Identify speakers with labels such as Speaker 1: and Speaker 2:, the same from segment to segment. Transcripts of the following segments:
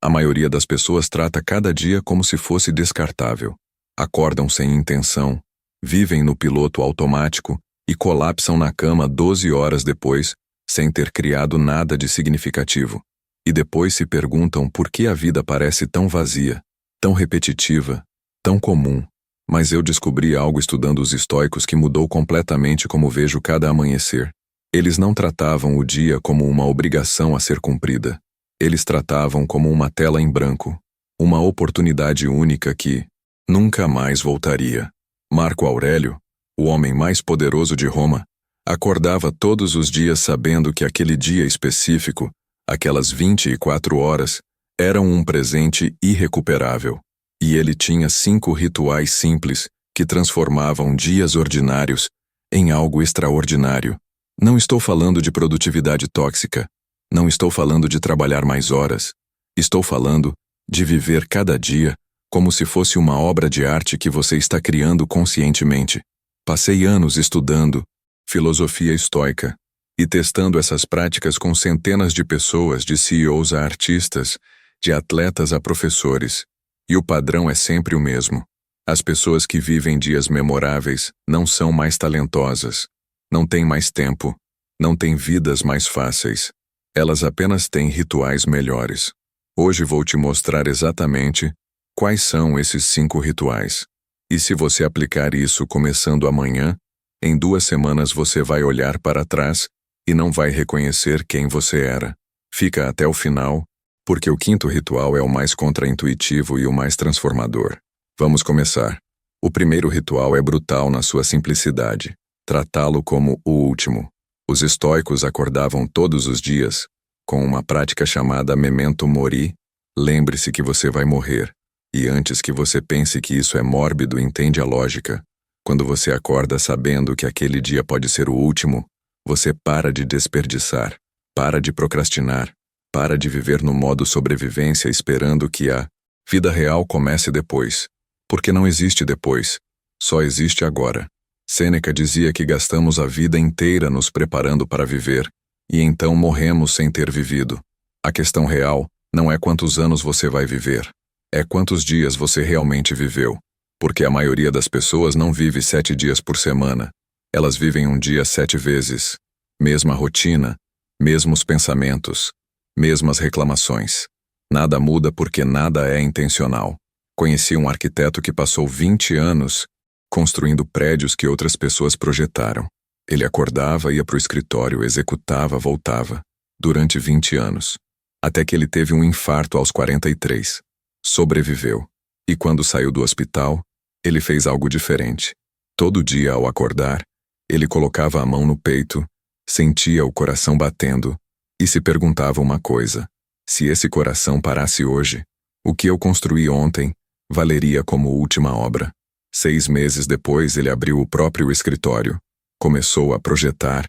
Speaker 1: A maioria das pessoas trata cada dia como se fosse descartável. Acordam sem intenção, vivem no piloto automático e colapsam na cama 12 horas depois, sem ter criado nada de significativo. E depois se perguntam por que a vida parece tão vazia, tão repetitiva, tão comum. Mas eu descobri algo estudando os estoicos que mudou completamente como vejo cada amanhecer. Eles não tratavam o dia como uma obrigação a ser cumprida. Eles tratavam como uma tela em branco, uma oportunidade única que nunca mais voltaria. Marco Aurélio, o homem mais poderoso de Roma, acordava todos os dias sabendo que aquele dia específico, aquelas 24 horas, eram um presente irrecuperável. E ele tinha 5 rituais simples que transformavam dias ordinários em algo extraordinário. Não estou falando de produtividade tóxica. Não estou falando de trabalhar mais horas. Estou falando de viver cada dia como se fosse uma obra de arte que você está criando conscientemente. Passei anos estudando filosofia estoica e testando essas práticas com centenas de pessoas, de CEOs a artistas, de atletas a professores. E o padrão é sempre o mesmo. As pessoas que vivem dias memoráveis não são mais talentosas, não têm mais tempo, não têm vidas mais fáceis. Elas apenas têm rituais melhores. Hoje vou te mostrar exatamente quais são esses 5 rituais. E se você aplicar isso começando amanhã, em 2 semanas você vai olhar para trás e não vai reconhecer quem você era. Fica até o final, porque o 5º ritual é o mais contraintuitivo e o mais transformador. Vamos começar. O primeiro ritual é brutal na sua simplicidade. Tratá-lo como o último. Os estoicos acordavam todos os dias com uma prática chamada memento mori. Lembre-se que você vai morrer. E antes que você pense que isso é mórbido, entende a lógica. Quando você acorda sabendo que aquele dia pode ser o último, você para de desperdiçar, para de procrastinar, para de viver no modo sobrevivência esperando que a vida real comece depois. Porque não existe depois, só existe agora. Sêneca dizia que gastamos a vida inteira nos preparando para viver, e então morremos sem ter vivido. A questão real não é quantos anos você vai viver, é quantos dias você realmente viveu. Porque a maioria das pessoas não vive 7 dias por semana. Elas vivem um dia 7 vezes. Mesma rotina, mesmos pensamentos, mesmas reclamações. Nada muda porque nada é intencional. Conheci um arquiteto que passou 20 anos construindo prédios que outras pessoas projetaram. Ele acordava, ia para o escritório, executava, voltava. Durante 20 anos. Até que ele teve um infarto aos 43. Sobreviveu. E quando saiu do hospital, ele fez algo diferente. Todo dia, ao acordar, ele colocava a mão no peito, sentia o coração batendo e se perguntava uma coisa: se esse coração parasse hoje, o que eu construí ontem valeria como última obra. 6 meses depois, ele abriu o próprio escritório, começou a projetar,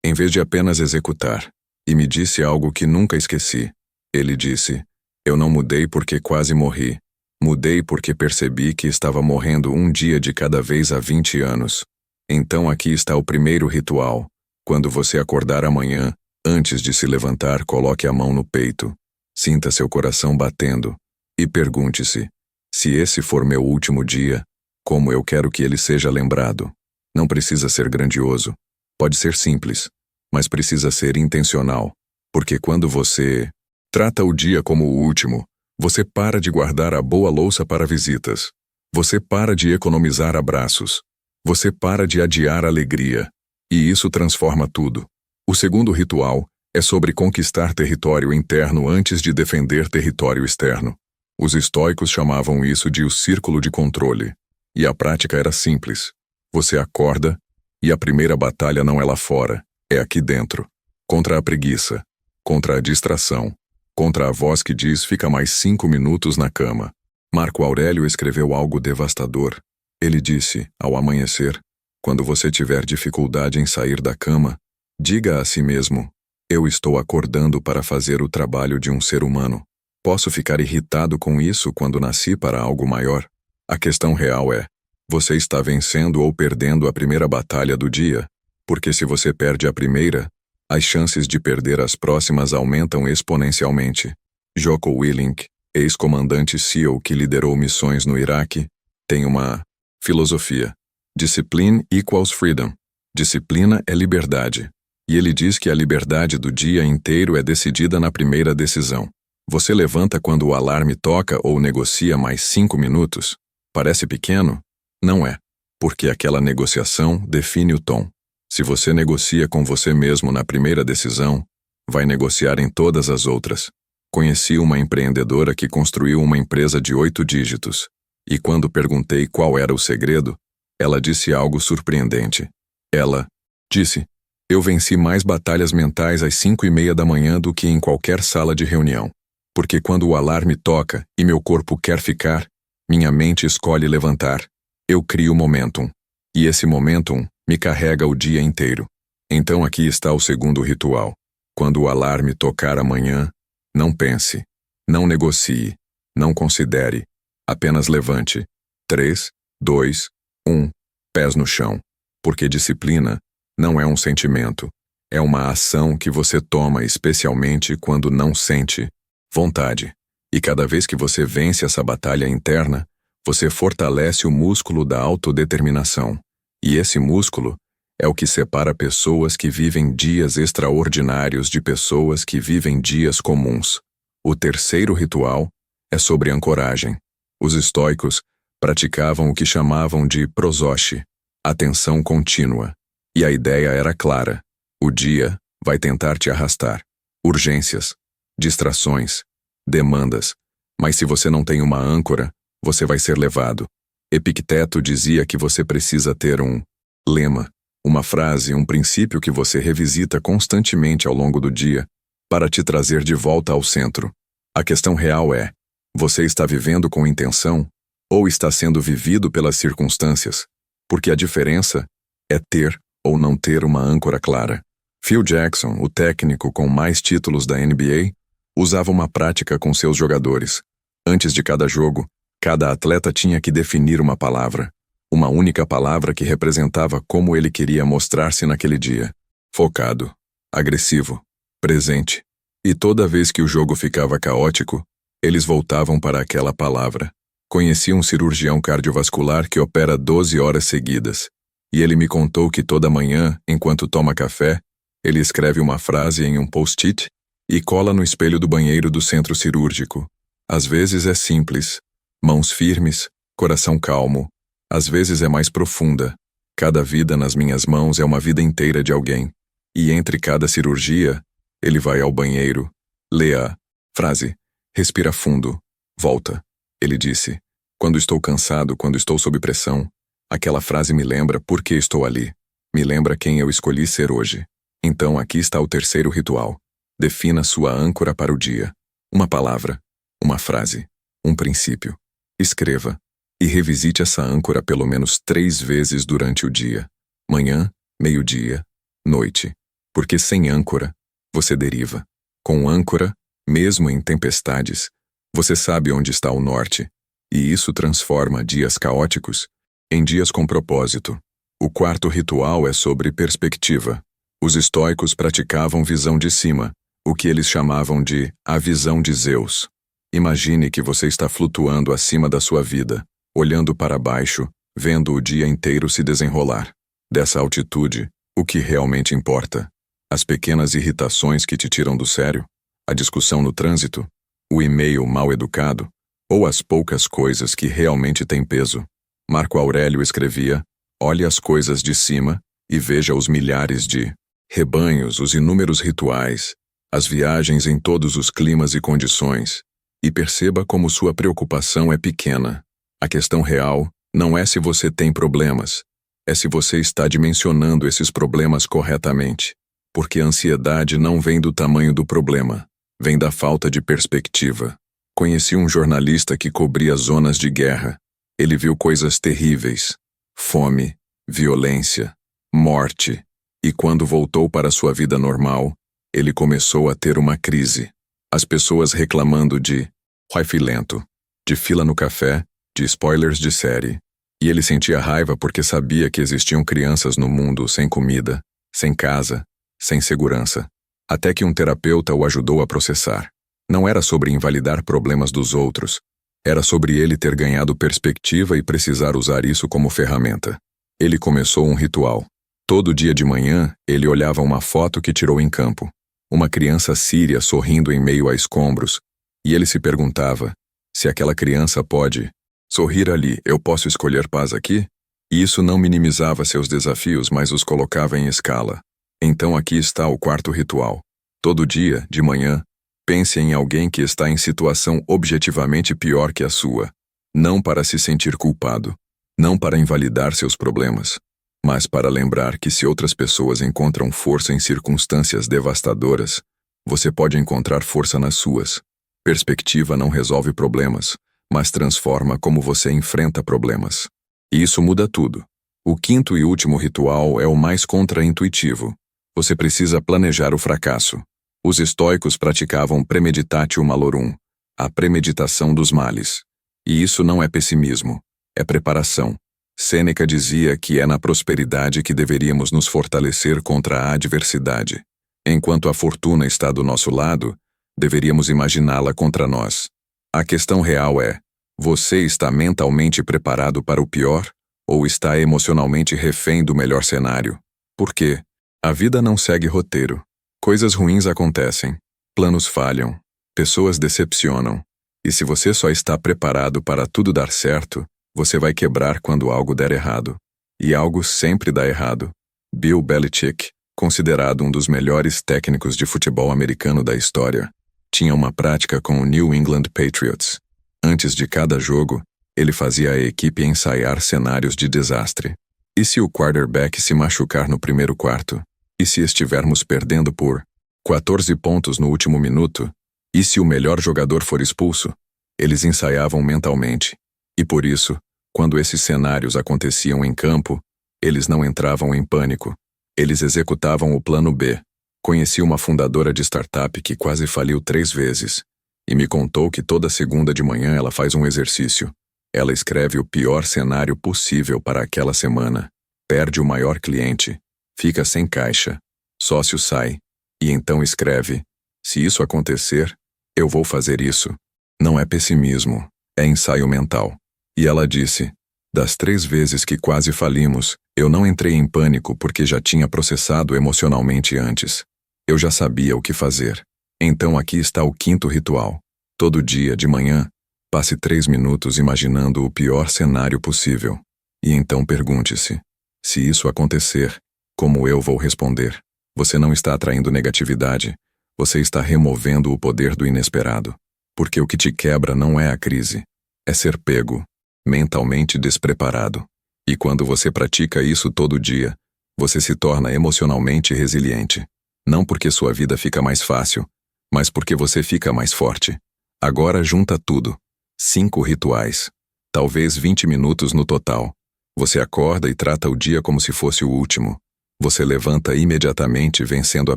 Speaker 1: em vez de apenas executar, e me disse algo que nunca esqueci. Ele disse: eu não mudei porque quase morri. Mudei porque percebi que estava morrendo um dia de cada vez há 20 anos. Então aqui está o primeiro ritual. Quando você acordar amanhã, antes de se levantar, coloque a mão no peito. Sinta seu coração batendo. E pergunte-se: se esse for meu último dia, como eu quero que ele seja lembrado? Não precisa ser grandioso. Pode ser simples. Mas precisa ser intencional. Porque quando você trata o dia como o último, você para de guardar a boa louça para visitas. Você para de economizar abraços. Você para de adiar alegria. E isso transforma tudo. O segundo ritual é sobre conquistar território interno antes de defender território externo. Os estoicos chamavam isso de o círculo de controle. E a prática era simples. Você acorda e a primeira batalha não é lá fora, é aqui dentro. Contra a preguiça, contra a distração, contra a voz que diz fica mais 5 minutos na cama. Marco Aurélio escreveu algo devastador. Ele disse, ao amanhecer, quando você tiver dificuldade em sair da cama, diga a si mesmo: eu estou acordando para fazer o trabalho de um ser humano. Posso ficar irritado com isso quando nasci para algo maior? A questão real é: você está vencendo ou perdendo a primeira batalha do dia? Porque se você perde a primeira, as chances de perder as próximas aumentam exponencialmente. Jocko Willink, ex-comandante SEAL que liderou missões no Iraque, tem uma filosofia. Discipline equals freedom. Disciplina é liberdade. E ele diz que a liberdade do dia inteiro é decidida na primeira decisão. Você levanta quando o alarme toca ou negocia mais 5 minutos? Parece pequeno? Não é. Porque aquela negociação define o tom. Se você negocia com você mesmo na primeira decisão, vai negociar em todas as outras. Conheci uma empreendedora que construiu uma empresa de 8 dígitos. E quando perguntei qual era o segredo, ela disse algo surpreendente. Ela disse: eu venci mais batalhas mentais às 5:30 da manhã do que em qualquer sala de reunião. Porque quando o alarme toca e meu corpo quer ficar, minha mente escolhe levantar. Eu crio momentum. E esse momentum me carrega o dia inteiro. Então aqui está o segundo ritual. Quando o alarme tocar amanhã, não pense, não negocie, não considere, apenas levante. 3, 2, 1, pés no chão. Porque disciplina não é um sentimento, é uma ação que você toma especialmente quando não sente vontade. E cada vez que você vence essa batalha interna, você fortalece o músculo da autodeterminação. E esse músculo é o que separa pessoas que vivem dias extraordinários de pessoas que vivem dias comuns. O terceiro ritual é sobre ancoragem. Os estoicos praticavam o que chamavam de prosoche, atenção contínua. E a ideia era clara. O dia vai tentar te arrastar. Urgências, distrações, demandas. Mas se você não tem uma âncora, você vai ser levado. Epicteto dizia que você precisa ter um lema, uma frase, um princípio que você revisita constantemente ao longo do dia para te trazer de volta ao centro. A questão real é: você está vivendo com intenção ou está sendo vivido pelas circunstâncias? Porque a diferença é ter ou não ter uma âncora clara. Phil Jackson, o técnico com mais títulos da NBA, usava uma prática com seus jogadores. Antes de cada jogo, cada atleta tinha que definir uma palavra. Uma única palavra que representava como ele queria mostrar-se naquele dia. Focado, agressivo, presente. E toda vez que o jogo ficava caótico, eles voltavam para aquela palavra. Conheci um cirurgião cardiovascular que opera 12 horas seguidas. E ele me contou que toda manhã, enquanto toma café, ele escreve uma frase em um post-it e cola no espelho do banheiro do centro cirúrgico. Às vezes é simples, mãos firmes, coração calmo. Às vezes é mais profunda. Cada vida nas minhas mãos é uma vida inteira de alguém. E entre cada cirurgia, ele vai ao banheiro, lê a frase, respira fundo, volta. Ele disse: quando estou cansado, quando estou sob pressão, aquela frase me lembra por que estou ali. Me lembra quem eu escolhi ser hoje. Então aqui está o terceiro ritual. Defina sua âncora para o dia. Uma palavra, uma frase, um princípio. Escreva e revisite essa âncora pelo menos 3 vezes durante o dia. Manhã, meio-dia, noite. Porque sem âncora, você deriva. Com âncora, mesmo em tempestades, você sabe onde está o norte. E isso transforma dias caóticos em dias com propósito. O quarto ritual é sobre perspectiva. Os estoicos praticavam visão de cima, o que eles chamavam de a visão de Zeus. Imagine que você está flutuando acima da sua vida, olhando para baixo, vendo o dia inteiro se desenrolar. Dessa altitude, o que realmente importa? As pequenas irritações que te tiram do sério? A discussão no trânsito? O e-mail mal educado? Ou as poucas coisas que realmente têm peso? Marco Aurélio escrevia: olhe as coisas de cima e veja os milhares de rebanhos, os inúmeros rituais, as viagens em todos os climas e condições, e perceba como sua preocupação é pequena. A questão real não é se você tem problemas, é se você está dimensionando esses problemas corretamente. Porque a ansiedade não vem do tamanho do problema, vem da falta de perspectiva. Conheci um jornalista que cobria zonas de guerra. Ele viu coisas terríveis: fome, violência, morte. E quando voltou para sua vida normal, ele começou a ter uma crise. As pessoas reclamando de Wi-Fi lento, de fila no café, de spoilers de série. E ele sentia raiva porque sabia que existiam crianças no mundo sem comida, sem casa, sem segurança. Até que um terapeuta o ajudou a processar. Não era sobre invalidar problemas dos outros. Era sobre ele ter ganhado perspectiva e precisar usar isso como ferramenta. Ele começou um ritual. Todo dia de manhã, ele olhava uma foto que tirou em campo. Uma criança síria sorrindo em meio a escombros. E ele se perguntava, se aquela criança pode sorrir ali, eu posso escolher paz aqui? E isso não minimizava seus desafios, mas os colocava em escala. Então aqui está o quarto ritual. Todo dia, de manhã, pense em alguém que está em situação objetivamente pior que a sua. Não para se sentir culpado. Não para invalidar seus problemas. Mas para lembrar que se outras pessoas encontram força em circunstâncias devastadoras, você pode encontrar força nas suas. Perspectiva não resolve problemas, mas transforma como você enfrenta problemas. E isso muda tudo. O quinto e último ritual é o mais contraintuitivo. Você precisa planejar o fracasso. Os estoicos praticavam premeditatio malorum, a premeditação dos males. E isso não é pessimismo, é preparação. Sêneca dizia que é na prosperidade que deveríamos nos fortalecer contra a adversidade. Enquanto a fortuna está do nosso lado, deveríamos imaginá-la contra nós. A questão real é, você está mentalmente preparado para o pior ou está emocionalmente refém do melhor cenário? Por quê? A vida não segue roteiro. Coisas ruins acontecem, planos falham, pessoas decepcionam. E se você só está preparado para tudo dar certo, você vai quebrar quando algo der errado. E algo sempre dá errado. Bill Belichick, considerado um dos melhores técnicos de futebol americano da história, tinha uma prática com o New England Patriots. Antes de cada jogo, ele fazia a equipe ensaiar cenários de desastre. E se o quarterback se machucar no primeiro quarto? E se estivermos perdendo por 14 pontos no último minuto? E se o melhor jogador for expulso? Eles ensaiavam mentalmente. E por isso, quando esses cenários aconteciam em campo, eles não entravam em pânico. Eles executavam o plano B. Conheci uma fundadora de startup que quase faliu 3 vezes. E me contou que toda segunda de manhã ela faz um exercício. Ela escreve o pior cenário possível para aquela semana. Perde o maior cliente. Fica sem caixa. Sócio sai. E então escreve: se isso acontecer, eu vou fazer isso. Não é pessimismo, é ensaio mental. E ela disse: das 3 vezes que quase falimos, eu não entrei em pânico porque já tinha processado emocionalmente antes. Eu já sabia o que fazer. Então aqui está o quinto ritual. Todo dia, de manhã, passe 3 minutos imaginando o pior cenário possível. E então pergunte-se: se isso acontecer, como eu vou responder? Você não está atraindo negatividade, você está removendo o poder do inesperado. Porque o que te quebra não é a crise, é ser pego, mentalmente despreparado. E quando você pratica isso todo dia, você se torna emocionalmente resiliente. Não porque sua vida fica mais fácil, mas porque você fica mais forte. Agora junta tudo. 5 rituais. Talvez 20 minutos no total. Você acorda e trata o dia como se fosse o último. Você levanta imediatamente vencendo a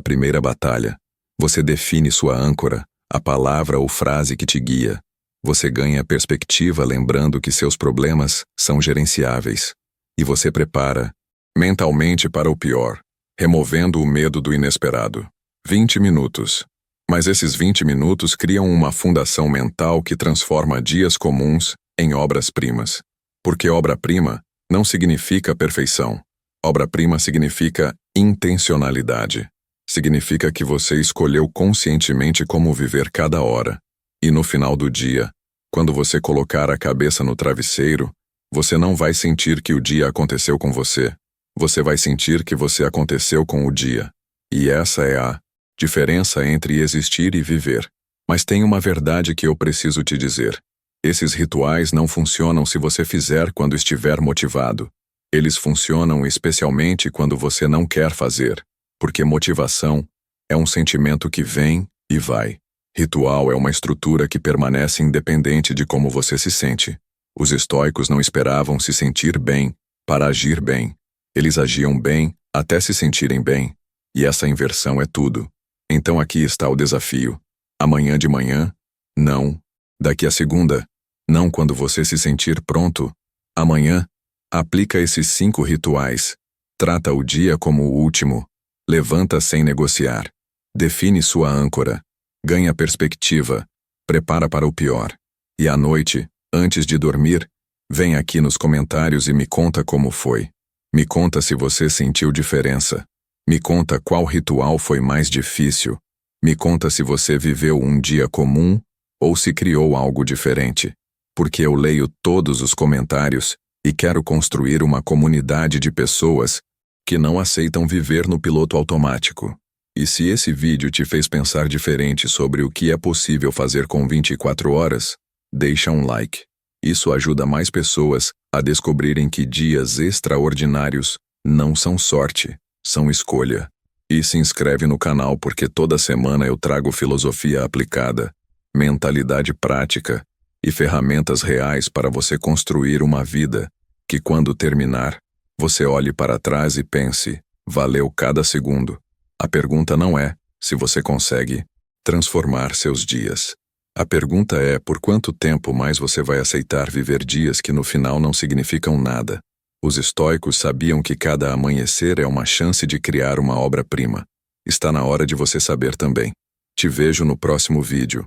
Speaker 1: primeira batalha. Você define sua âncora, a palavra ou frase que te guia. Você ganha perspectiva lembrando que seus problemas são gerenciáveis. E você prepara mentalmente para o pior, removendo o medo do inesperado. 20 minutos. Mas esses 20 minutos criam uma fundação mental que transforma dias comuns em obras-primas. Porque obra-prima não significa perfeição. Obra-prima significa intencionalidade. Significa que você escolheu conscientemente como viver cada hora. E no final do dia, quando você colocar a cabeça no travesseiro, você não vai sentir que o dia aconteceu com você. Você vai sentir que você aconteceu com o dia. E essa é a diferença entre existir e viver. Mas tem uma verdade que eu preciso te dizer. Esses rituais não funcionam se você fizer quando estiver motivado. Eles funcionam especialmente quando você não quer fazer, porque motivação é um sentimento que vem e vai. Ritual é uma estrutura que permanece independente de como você se sente. Os estoicos não esperavam se sentir bem para agir bem. Eles agiam bem até se sentirem bem. E essa inversão é tudo. Então aqui está o desafio. Amanhã de manhã? Não. Daqui a segunda? Não quando você se sentir pronto. Amanhã? Aplica esses 5 rituais. Trata o dia como o último. Levanta sem negociar. Define sua âncora. Ganha perspectiva, prepara para o pior. E à noite, antes de dormir, vem aqui nos comentários e me conta como foi. Me conta se você sentiu diferença. Me conta qual ritual foi mais difícil. Me conta se você viveu um dia comum ou se criou algo diferente. Porque eu leio todos os comentários e quero construir uma comunidade de pessoas que não aceitam viver no piloto automático. E se esse vídeo te fez pensar diferente sobre o que é possível fazer com 24 horas, deixa um like. Isso ajuda mais pessoas a descobrirem que dias extraordinários não são sorte, são escolha. E se inscreve no canal porque toda semana eu trago filosofia aplicada, mentalidade prática e ferramentas reais para você construir uma vida que, quando terminar, você olhe para trás e pense, valeu cada segundo. A pergunta não é se você consegue transformar seus dias. A pergunta é por quanto tempo mais você vai aceitar viver dias que no final não significam nada. Os estoicos sabiam que cada amanhecer é uma chance de criar uma obra-prima. Está na hora de você saber também. Te vejo no próximo vídeo.